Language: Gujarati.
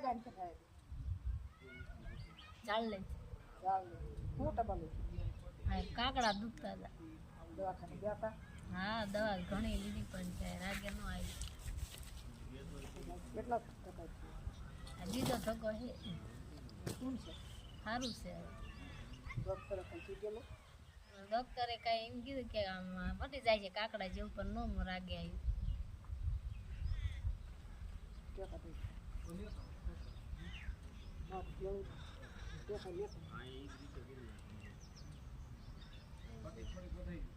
લાગ્યા ને થાય ચાલ લે ચાલ હું ટબલ હા કાકડા દુખતા હતા દવાખાને ગયા હતા હા દવા ઘણી લીધી પણ છે રાગે ન આવી કેટલા ટકા બીજો ધક્કો છે શું છે સારું છે ડોક્ટરે કઈ કીધેલું ડોક્ટરે કઈ એમ કીધું કે આમ મટી જાય છે કાકડા જેવું પણ નો રાગે આવ્યું કે કઈ હા કેવું કે કઈ